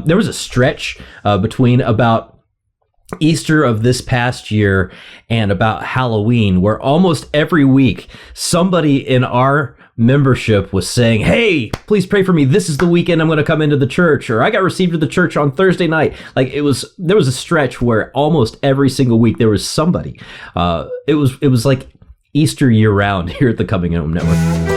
There was a stretch between about Easter of this past year and about Halloween where almost every week somebody in our membership was saying, hey, please pray for me. This is the weekend I'm going to come into the church, or I got received to the church on Thursday night. Like there was a stretch where almost every single week there was somebody. It was like Easter year round here at the Coming Home Network.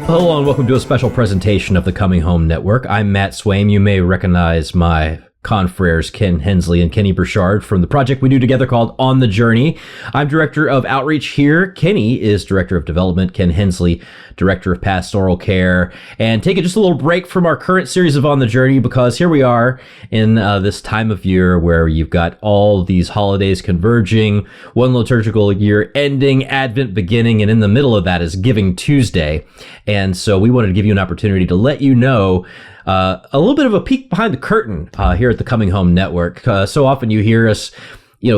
Hello and welcome to a special presentation of the Coming Home Network. I'm Matt Swaim. You may recognize my confreres Ken Hensley and Kenny Burchard from the project we do together called On the Journey. I'm Director of Outreach here. Kenny is Director of Development. Ken Hensley, Director of Pastoral Care. And taking just a little break from our current series of On the Journey because here we are in this time of year where you've got all these holidays converging, one liturgical year ending, Advent beginning, and in the middle of that is Giving Tuesday. And so we wanted to give you an opportunity to let you know a little bit of a peek behind the curtain here at the Coming Home Network. So often you hear us,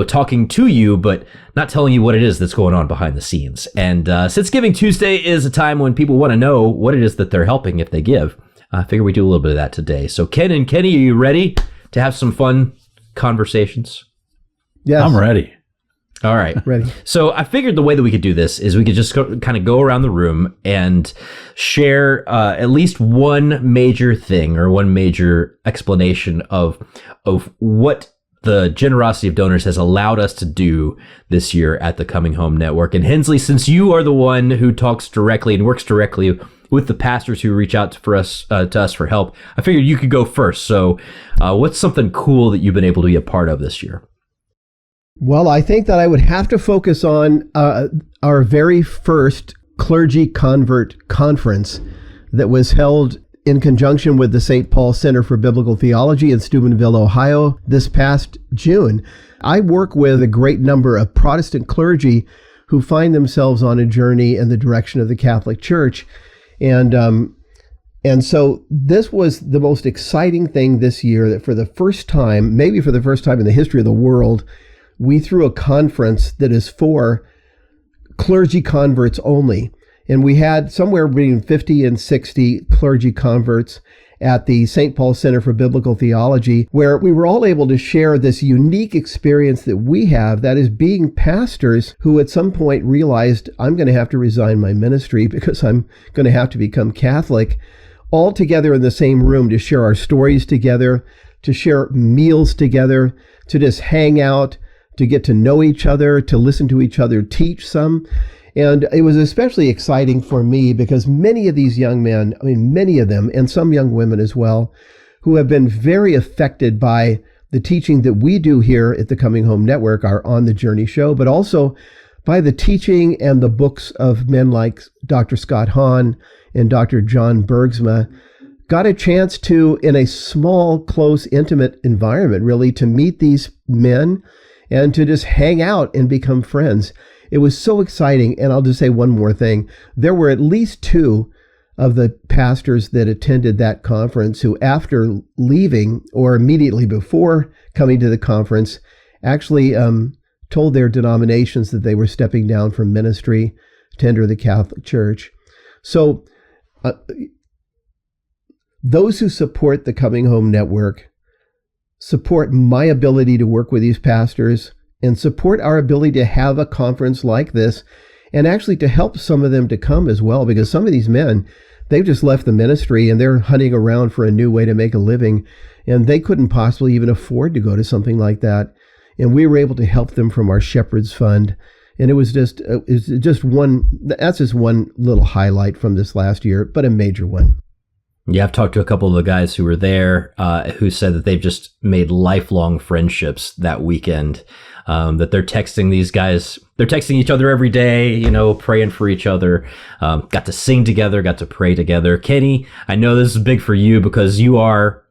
talking to you, but not telling you what it is that's going on behind the scenes. And since Giving Tuesday is a time when people want to know what it is that they're helping if they give, I figure we do a little bit of that today. So Ken and Kenny, are you ready to have some fun conversations? Yes. I'm ready. All right. Ready. So I figured the way that we could do this is we could just kind of go around the room and share at least one major thing or one major explanation of what the generosity of donors has allowed us to do this year at the Coming Home Network. And Hensley, since you are the one who talks directly and works directly with the pastors who reach out to us for help, I figured you could go first. So what's something cool that you've been able to be a part of this year? Well, I think that I would have to focus on our very first clergy convert conference that was held in conjunction with the St. Paul Center for Biblical Theology in Steubenville, Ohio, this past June. I work with a great number of Protestant clergy who find themselves on a journey in the direction of the Catholic Church. And so this was the most exciting thing this year, that for the first time, maybe for the first time in the history of the world, we threw a conference that is for clergy converts only. And we had somewhere between 50 and 60 clergy converts at the St. Paul Center for Biblical Theology, where we were all able to share this unique experience that we have, that is being pastors who at some point realized, I'm going to have to resign my ministry because I'm going to have to become Catholic, all together in the same room to share our stories together, to share meals together, to just hang out, to get to know each other, to listen to each other teach some. And it was especially exciting for me because many of these young men, many of them, and some young women as well, who have been very affected by the teaching that we do here at the Coming Home Network, our On the Journey show, but also by the teaching and the books of men like Dr. Scott Hahn and Dr. John Bergsma, got a chance to, in a small, close, intimate environment, really, to meet these men and to just hang out and become friends. It was so exciting. And I'll just say one more thing. There were at least two of the pastors that attended that conference who, after leaving or immediately before coming to the conference, actually told their denominations that they were stepping down from ministry to enter the Catholic Church. So those who support the Coming Home Network support my ability to work with these pastors and support our ability to have a conference like this, and actually to help some of them to come as well, because some of these men, they've just left the ministry and they're hunting around for a new way to make a living, and they couldn't possibly even afford to go to something like that. And we were able to help them from our Shepherd's Fund. And it's just one little highlight from this last year, but a major one. Yeah, I've talked to a couple of the guys who were there who said that they've just made lifelong friendships that weekend, that they're texting these guys. They're texting each other every day, praying for each other, got to sing together, got to pray together. Kenny, I know this is big for you because you are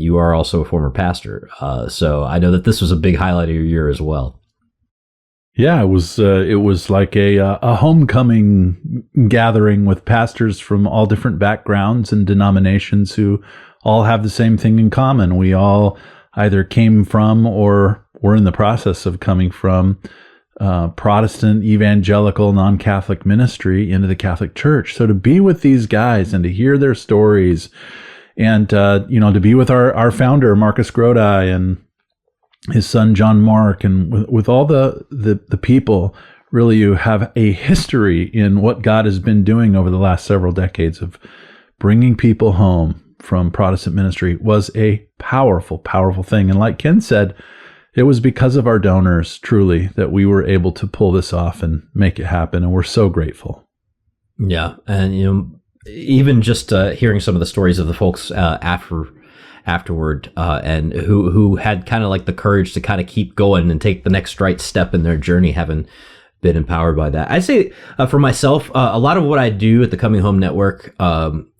you are also a former pastor. So I know that this was a big highlight of your year as well. Yeah, it was like a homecoming gathering with pastors from all different backgrounds and denominations who all have the same thing in common. We all either came from or were in the process of coming from Protestant, evangelical, non-Catholic ministry into the Catholic Church. So to be with these guys and to hear their stories, and to be with our founder Marcus Grodi and his son John Mark, and with all the people really who have a history in what God has been doing over the last several decades of bringing people home from Protestant ministry, was a powerful, powerful thing. And like Ken said, it was because of our donors, truly, that we were able to pull this off and make it happen. And we're so grateful. Yeah. And, even just hearing some of the stories of the folks afterward and who had kind of like the courage to kind of keep going and take the next right step in their journey, having been empowered by that. I'd say for myself, a lot of what I do at the Coming Home Network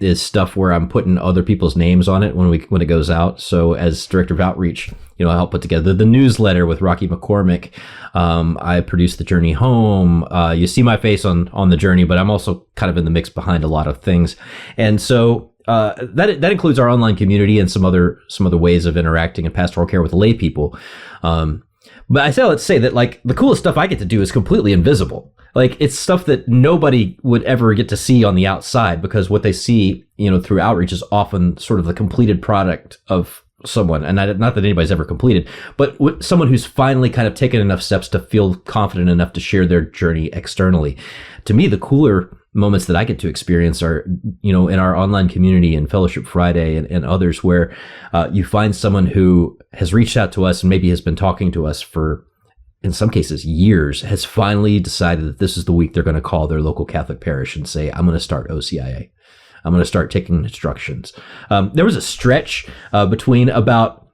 is stuff where I'm putting other people's names on it when it goes out. So as director of outreach, I help put together the newsletter with Rocky McCormick. I produce the Journey Home. You see my face on the journey, but I'm also kind of in the mix behind a lot of things. And so that includes our online community and some other ways of interacting in pastoral care with lay people. But let's say that like the coolest stuff I get to do is completely invisible. Like it's stuff that nobody would ever get to see on the outside, because what they see, through outreach is often sort of the completed product of someone. And not that anybody's ever completed, but someone who's finally kind of taken enough steps to feel confident enough to share their journey externally. To me, the cooler moments that I get to experience are, in our online community and Fellowship Friday and others, where you find someone who has reached out to us and maybe has been talking to us for, in some cases, years, has finally decided that this is the week they're going to call their local Catholic parish and say, I'm going to start OCIA. I'm going to start taking instructions. There was a stretch between about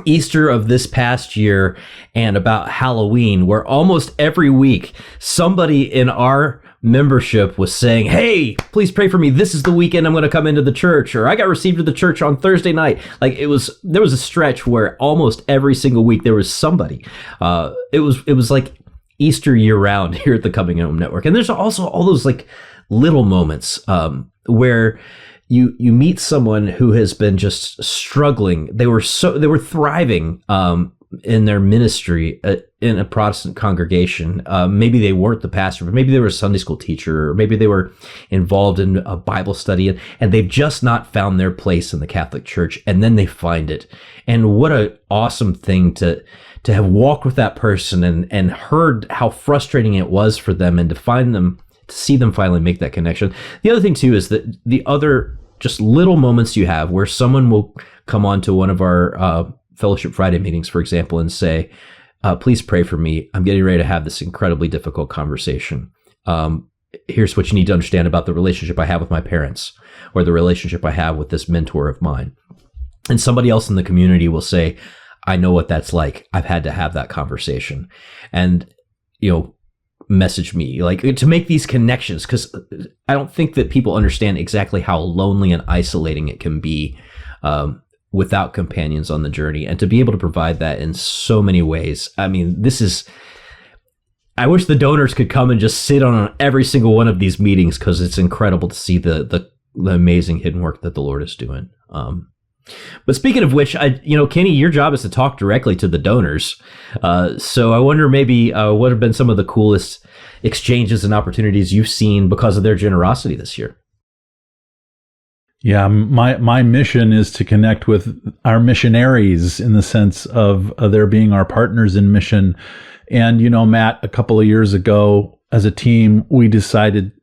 Easter of this past year and about Halloween where almost every week somebody in our membership was saying, hey, please pray for me. This is the weekend I'm going to come into the church, or I got received to the church on Thursday night. Like there was a stretch where almost every single week there was somebody. It was like Easter year round here at the Coming Home Network. And there's also all those like little moments where you meet someone who has been just struggling. They were thriving in their ministry in a Protestant congregation. Maybe they weren't the pastor, but maybe they were a Sunday school teacher, or maybe they were involved in a Bible study, and they've just not found their place in the Catholic Church, and then they find it. And what an awesome thing to have walked with that person and heard how frustrating it was for them, and to see them finally make that connection. The other thing too is that the other just little moments you have where someone will come on to one of our Fellowship Friday meetings, for example, and say, please pray for me. I'm getting ready to have this incredibly difficult conversation. Here's what you need to understand about the relationship I have with my parents, or the relationship I have with this mentor of mine. And somebody else in the community will say, I know what that's like. I've had to have that conversation. And, message me, like, to make these connections, because I don't think that people understand exactly how lonely and isolating it can be without companions on the journey. And to be able to provide that in so many ways, I mean, I wish the donors could come and just sit on every single one of these meetings, because it's incredible to see the amazing hidden work that the Lord is doing. But speaking of which, Kenny, your job is to talk directly to the donors. So I wonder maybe what have been some of the coolest exchanges and opportunities you've seen because of their generosity this year? Yeah, my mission is to connect with our missionaries in the sense of their being our partners in mission. And, Matt, a couple of years ago, as a team, we decided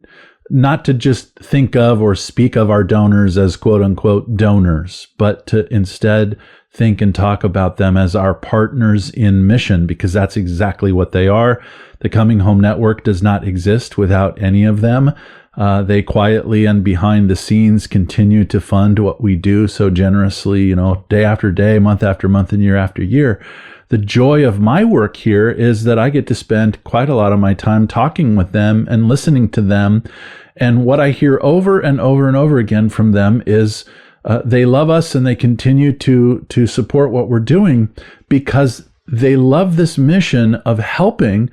not to just think of or speak of our donors as quote unquote donors, but to instead think and talk about them as our partners in mission, because that's exactly what they are. The Coming Home Network does not exist without any of them. They quietly and behind the scenes continue to fund what we do so generously, day after day, month after month, and year after year. The joy of my work here is that I get to spend quite a lot of my time talking with them and listening to them. And what I hear over and over and over again from them is they love us and they continue to support what we're doing because they love this mission of helping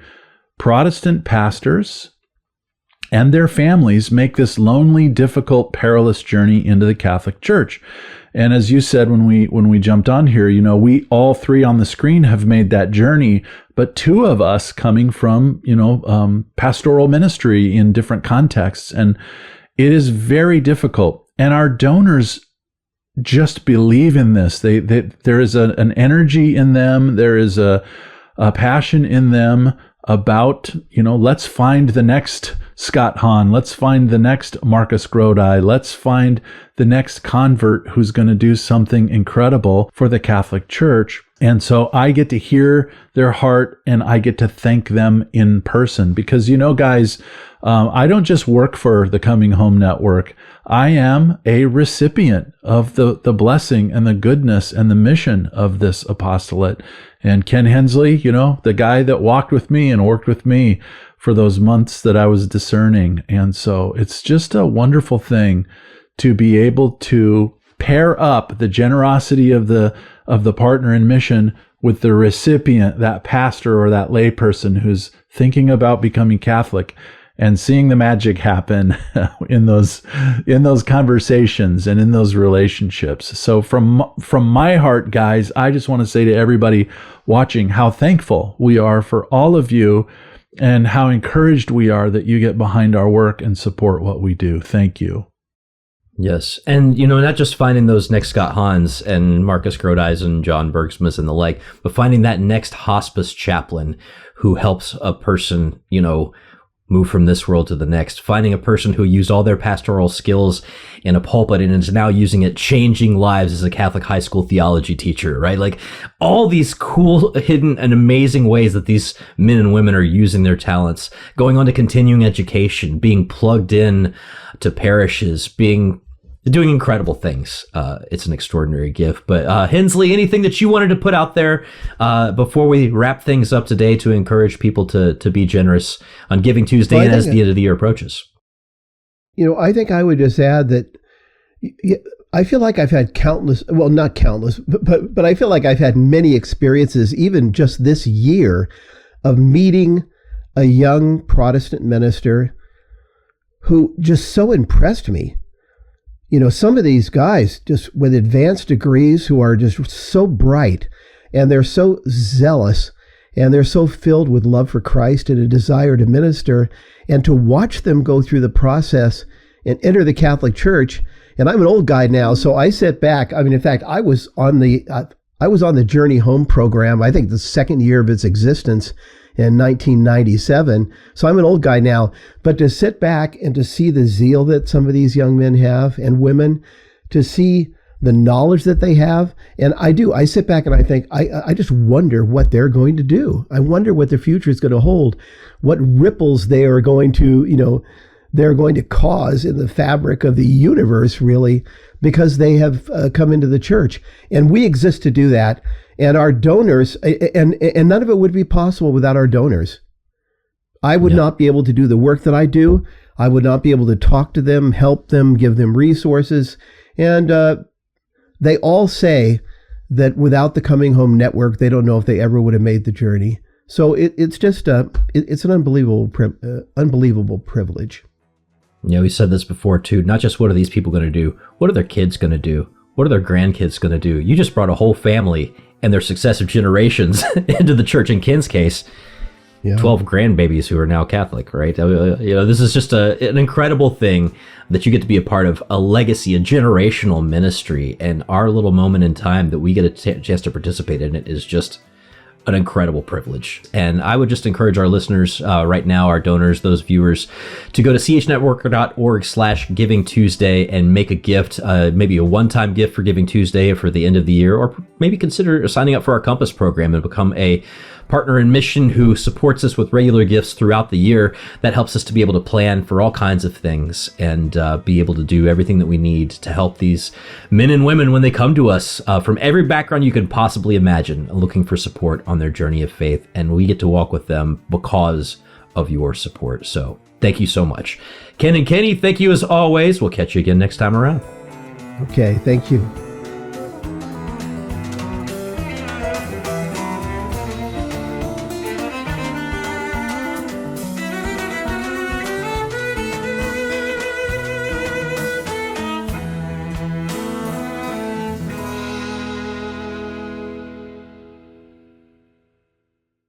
Protestant pastors and their families make this lonely, difficult, perilous journey into the Catholic Church. And as you said when we jumped on here, we all three on the screen have made that journey, but two of us coming from pastoral ministry in different contexts, and it is very difficult. And our donors just believe in this. There is an energy in them. There is a passion in them about, let's find the next Scott Hahn. Let's find the next Marcus Grodi. Let's find the next convert who's going to do something incredible for the Catholic Church. And so I get to hear their heart and I get to thank them in person because, guys, I don't just work for the Coming Home Network. I am a recipient of the blessing and the goodness and the mission of this apostolate. And Ken Hensley, the guy that walked with me and worked with me for those months that I was discerning. And so it's just a wonderful thing to be able to pair up the generosity of the partner in mission with the recipient, that pastor or that layperson who's thinking about becoming Catholic, and seeing the magic happen in those conversations and in those relationships. So from my heart, guys, I just want to say to everybody watching how thankful we are for all of you and how encouraged we are that you get behind our work and support what we do. Thank you. Yes. And, not just finding those next Scott Hans and Marcus Grodis and John Bergsmas and the like, but finding that next hospice chaplain who helps a person, move from this world to the next, finding a person who used all their pastoral skills in a pulpit and is now using it, changing lives as a Catholic high school theology teacher, right? Like all these cool, hidden and amazing ways that these men and women are using their talents, going on to continuing education, being plugged in to parishes, doing incredible things. It's an extraordinary gift. But Hensley, anything that you wanted to put out there before we wrap things up today to encourage people to be generous on Giving Tuesday and as the end of the year approaches? I think I would just add that I feel like I've had not countless, but I feel like I've had many experiences, even just this year, of meeting a young Protestant minister who just so impressed me. Some of these guys just with advanced degrees who are just so bright and they're so zealous and they're so filled with love for Christ and a desire to minister, and to watch them go through the process and enter the Catholic Church. And I'm an old guy now, so I sit back. I mean, in fact, I was on the Journey Home program, I think the second year of its existence in 1997. So I'm an old guy now, but to sit back and to see the zeal that some of these young men have and women, to see the knowledge that they have. And I sit back and I think, I just wonder what they're going to do. I wonder what the future is going to hold, what ripples they are going to, they're going to cause in the fabric of the universe, really, because they have come into the church. And we exist to do that. And our donors, and none of it would be possible without our donors. I would not be able to do the work that I do. I would not be able to talk to them, help them, give them resources. And they all say that without the Coming Home Network, they don't know if they ever would have made the journey. So it's just it's an unbelievable privilege. We said this before too. Not just what are these people going to do? What are their kids going to do? What are their grandkids going to do? You just brought a whole family and their successive generations into the church. In Ken's case, 12 grandbabies who are now Catholic, right? This is just an incredible thing that you get to be a part of, a legacy, a generational ministry, and our little moment in time that we get a chance to participate in it is just an incredible privilege. And I would just encourage our listeners right now, our donors, those viewers, to go to CHNetwork.org/Giving Tuesday and make a gift, maybe a one-time gift for Giving Tuesday for the end of the year, or maybe consider signing up for our Compass program and become a partner in mission who supports us with regular gifts throughout the year. That helps us to be able to plan for all kinds of things and be able to do everything that we need to help these men and women when they come to us from every background you can possibly imagine, looking for support on their journey of faith. And we get to walk with them because of your support. So thank you so much. Ken and Kenny, thank you as always. We'll catch you again next time around. Okay, thank you.